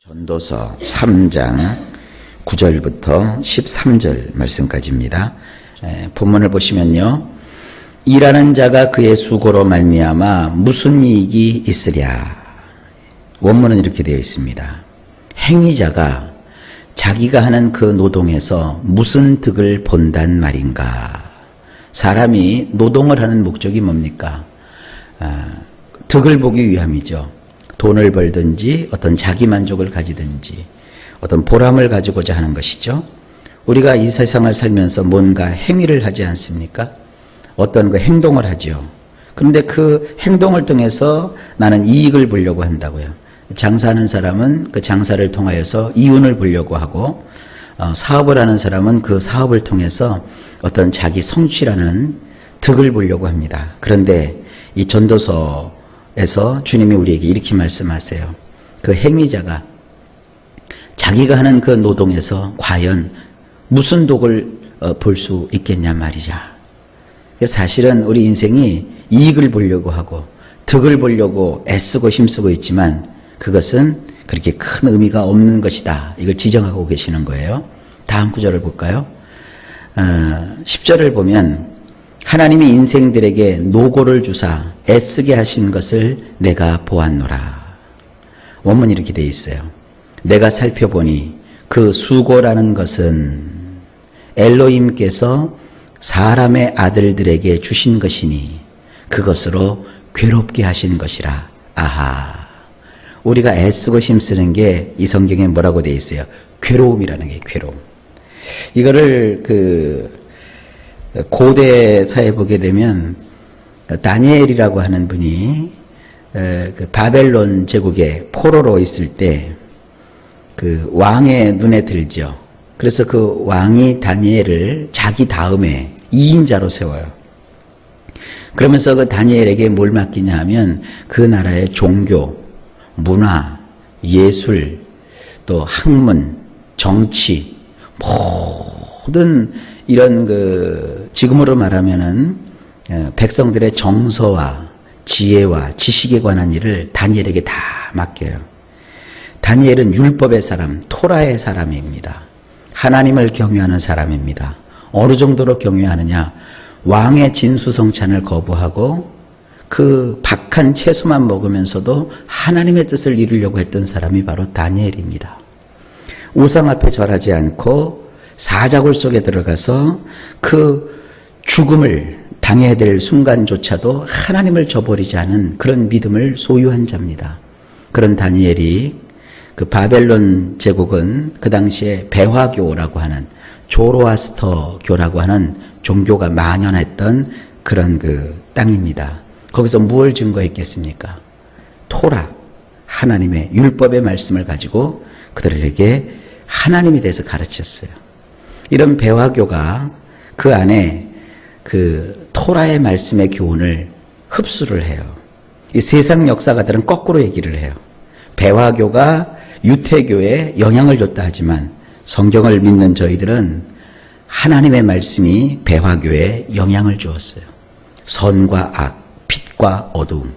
전도서 3장 9절부터 13절 말씀까지입니다. 본문을 보시면요. 일하는 자가 그의 수고로 말미암아 무슨 이익이 있으랴. 원문은 이렇게 되어 있습니다. 행위자가 자기가 하는 그 노동에서 무슨 득을 본단 말인가. 사람이 노동을 하는 목적이 뭡니까? 득을 보기 위함이죠. 돈을 벌든지 어떤 자기 만족을 가지든지 어떤 보람을 가지고자 하는 것이죠. 우리가 이 세상을 살면서 뭔가 행위를 하지 않습니까? 어떤 그 행동을 하죠. 그런데 그 행동을 통해서 나는 이익을 보려고 한다고요. 장사하는 사람은 그 장사를 통하여서 이윤을 보려고 하고, 사업을 하는 사람은 그 사업을 통해서 어떤 자기 성취라는 득을 보려고 합니다. 그런데 이 전도서에서 주님이 우리에게 이렇게 말씀하세요. 그 행위자가 자기가 하는 그 노동에서 과연 무슨 덕을 볼 수 있겠냐 말이죠. 사실은 우리 인생이 이익을 보려고 하고 득을 보려고 애쓰고 힘쓰고 있지만 그것은 그렇게 큰 의미가 없는 것이다. 이걸 지정하고 계시는 거예요. 다음 구절을 볼까요? 10절을 보면 하나님이 인생들에게 노고를 주사 애쓰게 하신 것을 내가 보았노라. 원문이 이렇게 되어 있어요. 내가 살펴보니 그 수고라는 것은 엘로힘께서 사람의 아들들에게 주신 것이니 그것으로 괴롭게 하신 것이라. 아하. 우리가 애쓰고 힘쓰는 게 이 성경에 뭐라고 되어 있어요? 괴로움이라는 게 괴로움. 이거를 고대사에 보게 되면 다니엘이라고 하는 분이 바벨론 제국의 포로로 있을 때 그 왕의 눈에 들죠. 그래서 그 왕이 다니엘을 자기 다음에 2인자로 세워요. 그러면서 그 다니엘에게 뭘 맡기냐 하면 그 나라의 종교, 문화, 예술, 또 학문, 정치, 모든 이런 지금으로 말하면은 백성들의 정서와 지혜와 지식에 관한 일을 다니엘에게 다 맡겨요. 다니엘은 율법의 사람, 토라의 사람입니다. 하나님을 경외하는 사람입니다. 어느 정도로 경외하느냐? 왕의 진수성찬을 거부하고 그 박한 채소만 먹으면서도 하나님의 뜻을 이루려고 했던 사람이 바로 다니엘입니다. 우상 앞에 절하지 않고 사자굴 속에 들어가서 그 죽음을 당해야 될 순간조차도 하나님을 저버리지 않은 그런 믿음을 소유한 자입니다. 그런 다니엘이 그 바벨론 제국은 그 당시에 배화교라고 하는 조로아스터교라고 하는 종교가 만연했던 그런 땅입니다. 거기서 무엇을 증거했겠습니까? 토라, 하나님의 율법의 말씀을 가지고 그들에게 하나님에 대해서 가르쳤어요. 이런 배화교가 그 안에 그 토라의 말씀의 교훈을 흡수를 해요. 이 세상 역사가들은 거꾸로 얘기를 해요. 배화교가 유태교에 영향을 줬다 하지만 성경을 믿는 저희들은 하나님의 말씀이 배화교에 영향을 주었어요. 선과 악, 빛과 어두움,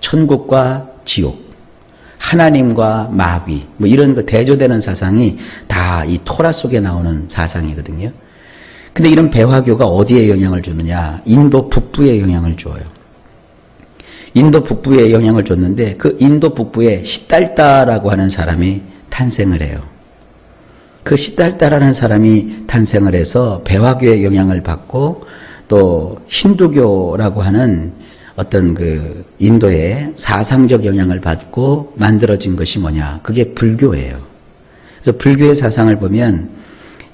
천국과 지옥, 하나님과 마귀, 이런 대조되는 사상이 다 이 토라 속에 나오는 사상이거든요. 근데 이런 배화교가 어디에 영향을 주느냐? 인도 북부에 영향을 줘요. 인도 북부에 영향을 줬는데 그 인도 북부에 시달다라고 하는 사람이 탄생을 해요. 그 시달다라는 사람이 탄생을 해서 배화교의 영향을 받고 또 힌두교라고 하는 어떤 인도의 사상적 영향을 받고 만들어진 것이 뭐냐? 그게 불교예요. 그래서 불교의 사상을 보면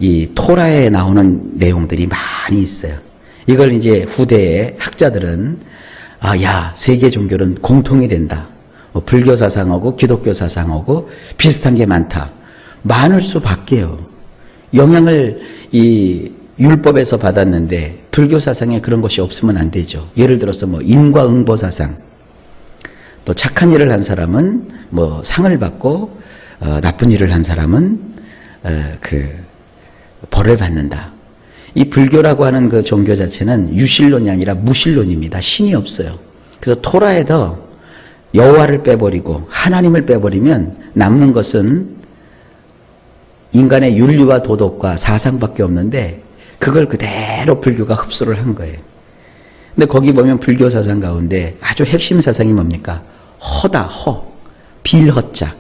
이 토라에 나오는 내용들이 많이 있어요. 이걸 이제 후대의 학자들은 세계 종교는 공통이 된다. 불교 사상하고 기독교 사상하고 비슷한 게 많다. 많을 수밖에요. 영향을 이 율법에서 받았는데 불교 사상에 그런 것이 없으면 안 되죠. 예를 들어서 인과응보 사상. 또 착한 일을 한 사람은 상을 받고 나쁜 일을 한 사람은 벌을 받는다. 이 불교라고 하는 그 종교 자체는 유실론이 아니라 무실론입니다. 신이 없어요. 그래서 토라에서 여호와를 빼버리고 하나님을 빼버리면 남는 것은 인간의 윤리와 도덕과 사상밖에 없는데 그걸 그대로 불교가 흡수를 한 거예요. 근데 거기 보면 불교 사상 가운데 아주 핵심 사상이 뭡니까? 허다, 허. 빌허자.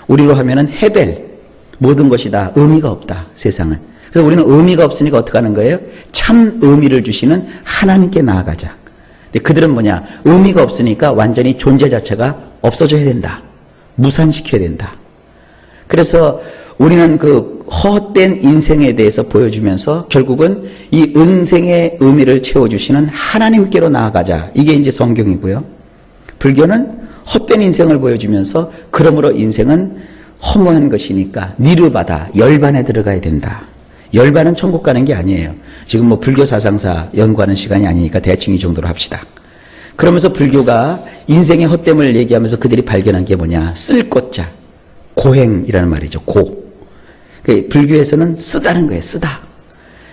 우리로 하면은 헤벨. 모든 것이 다 의미가 없다, 세상은. 그래서 우리는 의미가 없으니까 어떻게 하는 거예요? 참 의미를 주시는 하나님께 나아가자. 근데 그들은 뭐냐? 의미가 없으니까 완전히 존재 자체가 없어져야 된다. 무산시켜야 된다. 그래서 우리는 그 헛된 인생에 대해서 보여주면서 결국은 이 인생의 의미를 채워주시는 하나님께로 나아가자. 이게 이제 성경이고요. 불교는 헛된 인생을 보여주면서 그러므로 인생은 허무한 것이니까 니르바다, 열반에 들어가야 된다. 열반은 천국 가는 게 아니에요. 지금 뭐 불교 사상사 연구하는 시간이 아니니까 대충 이 정도로 합시다. 그러면서 불교가 인생의 헛됨을 얘기하면서 그들이 발견한 게 뭐냐? 쓸 것자, 고행이라는 말이죠. 고. 불교에서는 쓰다는 거예요. 쓰다.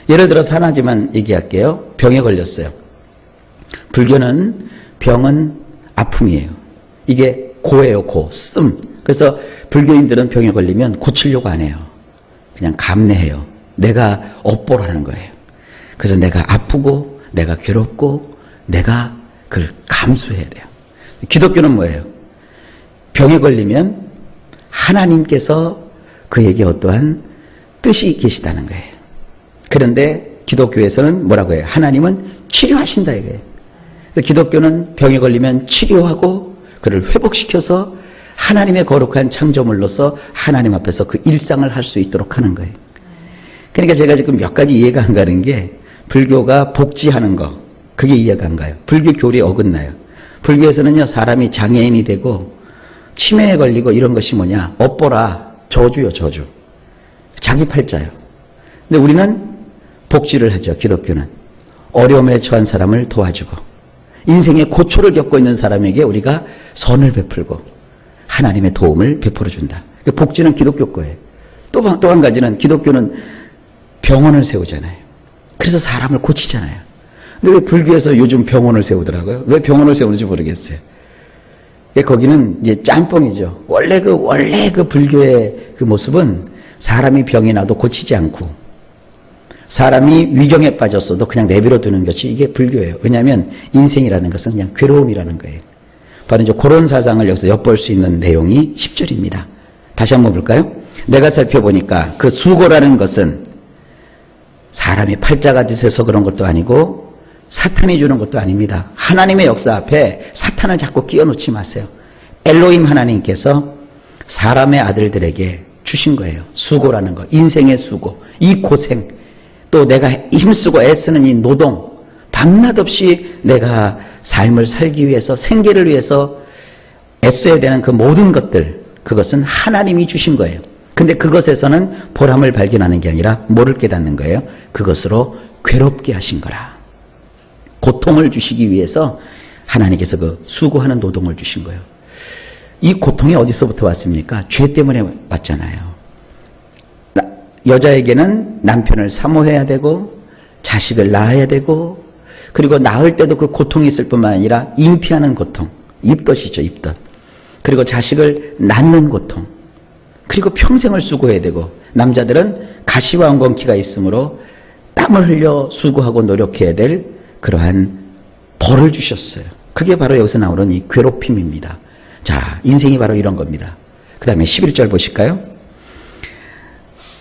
예를 들어서 하나지만 얘기할게요. 병에 걸렸어요. 불교는 병은 아픔이에요. 이게 고예요. 고. 씀. 그래서 불교인들은 병에 걸리면 고치려고 안 해요. 그냥 감내해요. 내가 업보라는 거예요. 그래서 내가 아프고 내가 괴롭고 내가 그걸 감수해야 돼요. 기독교는 뭐예요? 병에 걸리면 하나님께서 그에게 어떠한 뜻이 계시다는 거예요. 그런데 기독교에서는 뭐라고 해요? 하나님은 치료하신다 이거예요. 기독교는 병에 걸리면 치료하고 그를 회복시켜서 하나님의 거룩한 창조물로서 하나님 앞에서 그 일상을 할 수 있도록 하는 거예요. 그러니까 제가 지금 몇 가지 이해가 안 가는 게 불교가 복지하는 거 그게 이해가 안 가요. 불교 교리에 어긋나요. 불교에서는요 사람이 장애인이 되고 치매에 걸리고 이런 것이 뭐냐 업보라 저주요 저주 자기 팔자요. 근데 우리는 복지를 하죠. 기독교는 어려움에 처한 사람을 도와주고 인생의 고초를 겪고 있는 사람에게 우리가 선을 베풀고 하나님의 도움을 베풀어 준다. 복지는 기독교 거예요. 또 한 가지는 기독교는 병원을 세우잖아요. 그래서 사람을 고치잖아요. 근데 왜 불교에서 요즘 병원을 세우더라고요? 왜 병원을 세우는지 모르겠어요. 거기는 이제 짬뽕이죠. 원래 그 불교의 그 모습은 사람이 병이 나도 고치지 않고 사람이 위경에 빠졌어도 그냥 내버려 두는 것이 이게 불교예요. 왜냐하면 인생이라는 것은 그냥 괴로움이라는 거예요. 바로 이제 그런 사상을 여기서 엿볼 수 있는 내용이 10절입니다. 다시 한번 볼까요? 내가 살펴보니까 그 수고라는 것은 사람이 팔자가 드세서 그런 것도 아니고 사탄이 주는 것도 아닙니다. 하나님의 역사 앞에 사탄을 자꾸 끼워놓지 마세요. 엘로힘 하나님께서 사람의 아들들에게 주신 거예요. 수고라는 거. 인생의 수고. 이 고생. 또 내가 힘쓰고 애쓰는 이 노동. 밤낮 없이 내가 삶을 살기 위해서 생계를 위해서 애써야 되는 그 모든 것들. 그것은 하나님이 주신 거예요. 근데 그것에서는 보람을 발견하는 게 아니라 뭐를 깨닫는 거예요? 그것으로 괴롭게 하신 거라. 고통을 주시기 위해서 하나님께서 그 수고하는 노동을 주신 거예요. 이 고통이 어디서부터 왔습니까? 죄 때문에 왔잖아요. 여자에게는 남편을 사모해야 되고 자식을 낳아야 되고 그리고 낳을 때도 그 고통이 있을 뿐만 아니라 잉피하는 고통, 입덧이죠, 입덧. 그리고 자식을 낳는 고통. 그리고 평생을 수고해야 되고 남자들은 가시와 엉겅퀴가 있으므로 땀을 흘려 수고하고 노력해야 될 그러한 벌을 주셨어요. 그게 바로 여기서 나오는 이 괴롭힘입니다. 자, 인생이 바로 이런 겁니다. 그 다음에 11절 보실까요?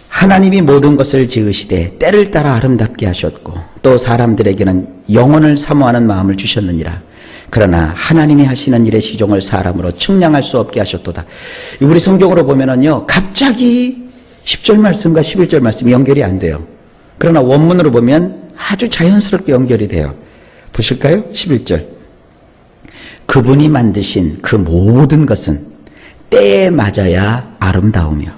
하나님이 모든 것을 지으시되 때를 따라 아름답게 하셨고 또 사람들에게는 영혼을 사모하는 마음을 주셨느니라. 그러나 하나님이 하시는 일의 시종을 사람으로 측량할 수 없게 하셨도다. 우리 성경으로 보면은요, 갑자기 10절 말씀과 11절 말씀이 연결이 안 돼요. 그러나 원문으로 보면 아주 자연스럽게 연결이 돼요. 보실까요? 11절. 그분이 만드신 그 모든 것은 때에 맞아야 아름다우며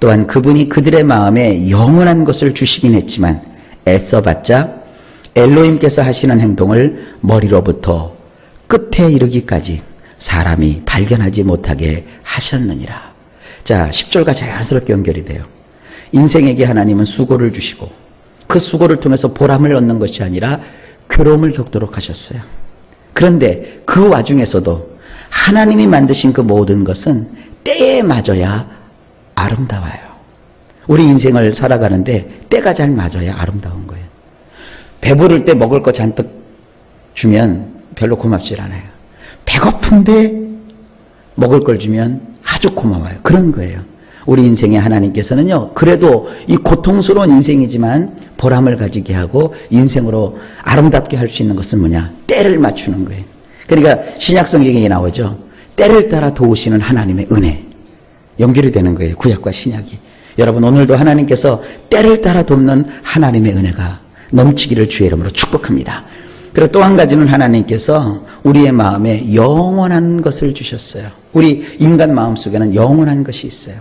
또한 그분이 그들의 마음에 영원한 것을 주시긴 했지만 애써봤자 엘로힘께서 하시는 행동을 머리로부터 끝에 이르기까지 사람이 발견하지 못하게 하셨느니라. 자, 10절과 자연스럽게 연결이 돼요. 인생에게 하나님은 수고를 주시고 그 수고를 통해서 보람을 얻는 것이 아니라 괴로움을 겪도록 하셨어요. 그런데 그 와중에서도 하나님이 만드신 그 모든 것은 때에 맞아야 아름다워요. 우리 인생을 살아가는데 때가 잘 맞아야 아름다운 거예요. 배부를 때 먹을 거 잔뜩 주면 별로 고맙질 않아요. 배고픈데 먹을 걸 주면 아주 고마워요. 그런 거예요. 우리 인생에 하나님께서는요, 그래도 이 고통스러운 인생이지만 보람을 가지게 하고 인생으로 아름답게 할 수 있는 것은 뭐냐? 때를 맞추는 거예요. 그러니까 신약성경에 나오죠. 때를 따라 도우시는 하나님의 은혜. 연결이 되는 거예요. 구약과 신약이. 여러분, 오늘도 하나님께서 때를 따라 돕는 하나님의 은혜가 넘치기를 주의 이름으로 축복합니다. 그리고 또 한 가지는 하나님께서 우리의 마음에 영원한 것을 주셨어요. 우리 인간 마음속에는 영원한 것이 있어요.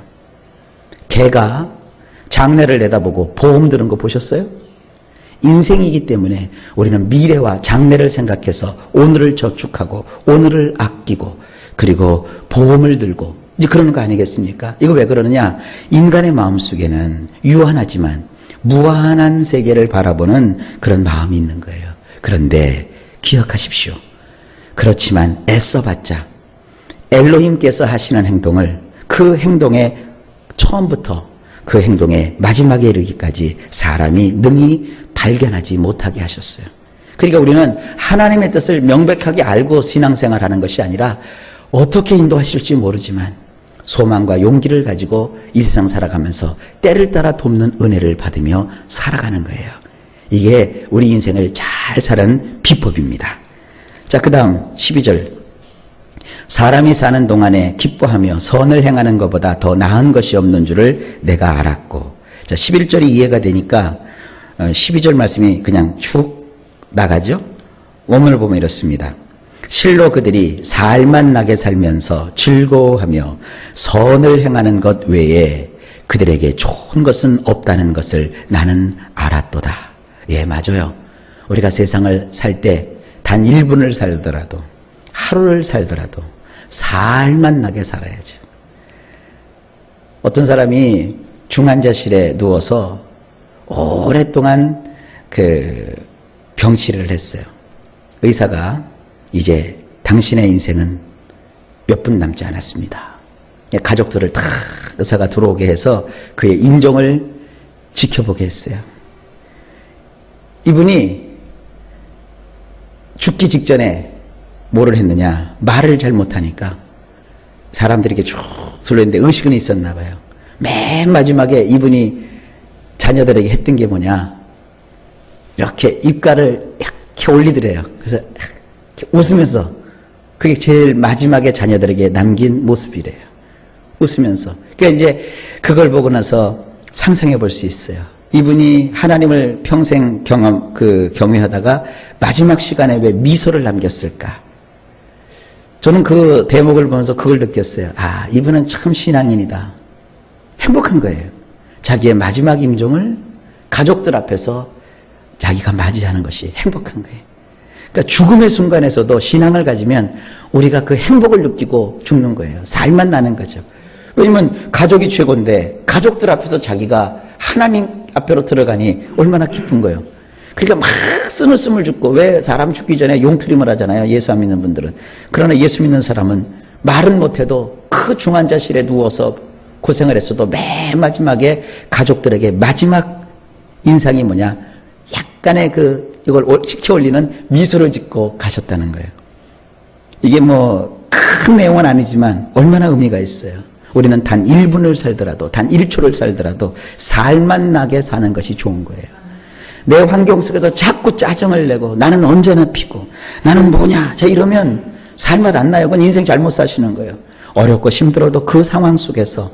개가 장래를 내다보고 보험 들은 거 보셨어요? 인생이기 때문에 우리는 미래와 장래를 생각해서 오늘을 저축하고 오늘을 아끼고 그리고 보험을 들고 이제 그러는 거 아니겠습니까? 이거 왜 그러느냐? 인간의 마음속에는 유한하지만 무한한 세계를 바라보는 그런 마음이 있는 거예요. 그런데 기억하십시오. 그렇지만 애써봤자 엘로힘께서 하시는 행동을 그 행동의 처음부터 그 행동의 마지막에 이르기까지 사람이 능히 발견하지 못하게 하셨어요. 그러니까 우리는 하나님의 뜻을 명백하게 알고 신앙생활하는 것이 아니라 어떻게 인도하실지 모르지만 소망과 용기를 가지고 이 세상 살아가면서 때를 따라 돕는 은혜를 받으며 살아가는 거예요. 이게 우리 인생을 잘 사는 비법입니다. 자, 그 다음 12절. 사람이 사는 동안에 기뻐하며 선을 행하는 것보다 더 나은 것이 없는 줄을 내가 알았고. 자, 11절이 이해가 되니까 12절 말씀이 그냥 쭉 나가죠. 원문을 보면 이렇습니다. 실로 그들이 살맛나게 살면서 즐거워하며 선을 행하는 것 외에 그들에게 좋은 것은 없다는 것을 나는 알았도다. 예, 맞아요. 우리가 세상을 살 때 단 1분을 살더라도 하루를 살더라도 살맛나게 살아야죠. 어떤 사람이 중환자실에 누워서 오랫동안 병치를 했어요. 의사가 이제 당신의 인생은 몇 분 남지 않았습니다. 가족들을 다 의사가 들어오게 해서 그의 인종을 지켜보게 했어요. 이분이 죽기 직전에 뭐를 했느냐, 말을 잘 못하니까 사람들에게 쭉 둘러있는데 의식은 있었나 봐요. 맨 마지막에 이분이 자녀들에게 했던 게 뭐냐, 이렇게 입가를 이렇게 올리더래요. 그래서 이렇게 웃으면서, 그게 제일 마지막에 자녀들에게 남긴 모습이래요. 웃으면서. 그러니까 이제 그걸 보고 나서 상상해 볼 수 있어요. 이분이 하나님을 평생 경외하다가 마지막 시간에 왜 미소를 남겼을까? 저는 그 대목을 보면서 그걸 느꼈어요. 아, 이분은 참 신앙인이다. 행복한 거예요. 자기의 마지막 임종을 가족들 앞에서 자기가 맞이하는 것이 행복한 거예요. 그러니까 죽음의 순간에서도 신앙을 가지면 우리가 그 행복을 느끼고 죽는 거예요. 살만 나는 거죠. 왜냐면 가족이 최고인데 가족들 앞에서 자기가 하나님 앞으로 들어가니 얼마나 기쁜 거예요. 그러니까 막 쓴웃음을 짓고, 왜 사람 죽기 전에 용트림을 하잖아요. 예수 안 믿는 분들은. 그러나 예수 믿는 사람은 말은 못해도 그 중환자실에 누워서 고생을 했어도 맨 마지막에 가족들에게 마지막 인상이 뭐냐, 약간의 이걸 시켜 올리는 미소를 짓고 가셨다는 거예요. 이게 큰 내용은 아니지만 얼마나 의미가 있어요. 우리는 단 1분을 살더라도, 단 1초를 살더라도 살만 나게 사는 것이 좋은 거예요. 내 환경 속에서 자꾸 짜증을 내고 나는 언제나 피고 나는 뭐냐, 자 이러면 살맛 안 나요. 그건 인생 잘못 사시는 거예요. 어렵고 힘들어도 그 상황 속에서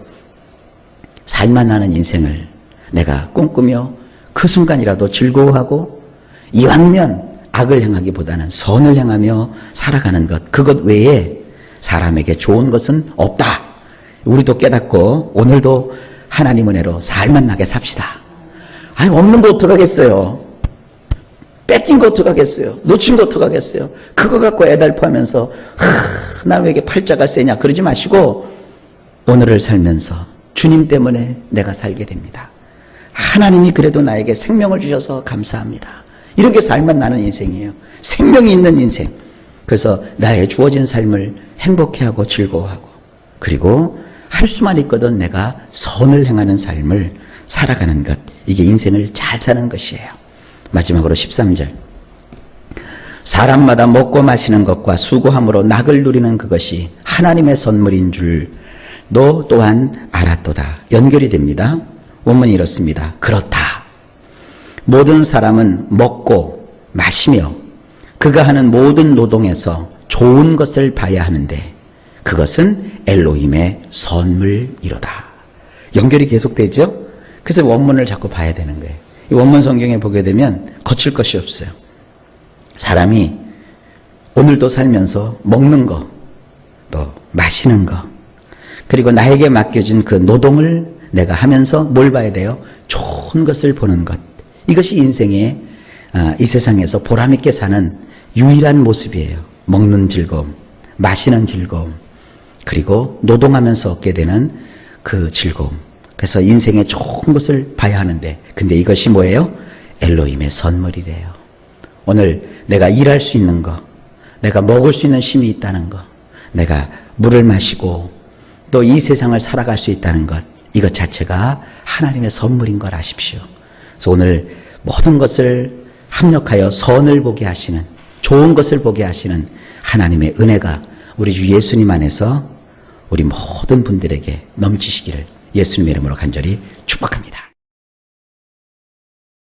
살맛 나는 인생을 내가 꿈꾸며 그 순간이라도 즐거워하고 이왕면 악을 행하기보다는 선을 행하며 살아가는 것, 그것 외에 사람에게 좋은 것은 없다. 우리도 깨닫고 오늘도 하나님 은혜로 살맛 나게 삽시다. 아니, 없는 거 어떡하겠어요? 뺏긴 거 어떡하겠어요? 놓친 거 어떡하겠어요? 그거 갖고 애달파하면서 나 왜 이게 팔자가 세냐 그러지 마시고 오늘을 살면서 주님 때문에 내가 살게 됩니다. 하나님이 그래도 나에게 생명을 주셔서 감사합니다. 이렇게 살만 나는 인생이에요. 생명이 있는 인생. 그래서 나의 주어진 삶을 행복해하고 즐거워하고, 그리고 할 수만 있거든 내가 선을 행하는 삶을 살아가는 것. 이게 인생을 잘 사는 것이에요. 마지막으로 13절. 사람마다 먹고 마시는 것과 수고함으로 낙을 누리는 그것이 하나님의 선물인 줄 너 또한 알았도다. 연결이 됩니다. 원문이 이렇습니다. 그렇다. 모든 사람은 먹고 마시며 그가 하는 모든 노동에서 좋은 것을 봐야 하는데 그것은 엘로힘의 선물이로다. 연결이 계속되죠? 그래서 원문을 자꾸 봐야 되는 거예요. 이 원문 성경에 보게 되면 거칠 것이 없어요. 사람이 오늘도 살면서 먹는 거, 또 마시는 거, 그리고 나에게 맡겨진 그 노동을 내가 하면서 뭘 봐야 돼요? 좋은 것을 보는 것. 이것이 인생의 이 세상에서 보람있게 사는 유일한 모습이에요. 먹는 즐거움, 마시는 즐거움, 그리고 노동하면서 얻게 되는 그 즐거움. 그래서 인생의 좋은 것을 봐야 하는데, 근데 이것이 뭐예요? 엘로힘의 선물이래요. 오늘 내가 일할 수 있는 거, 내가 먹을 수 있는 힘이 있다는 거, 내가 물을 마시고 또 이 세상을 살아갈 수 있다는 것, 이것 자체가 하나님의 선물인 걸 아십시오. 그래서 오늘 모든 것을 합력하여 선을 보게 하시는, 좋은 것을 보게 하시는 하나님의 은혜가 우리 주 예수님 안에서 우리 모든 분들에게 넘치시기를 예수님의 이름으로 간절히 축복합니다.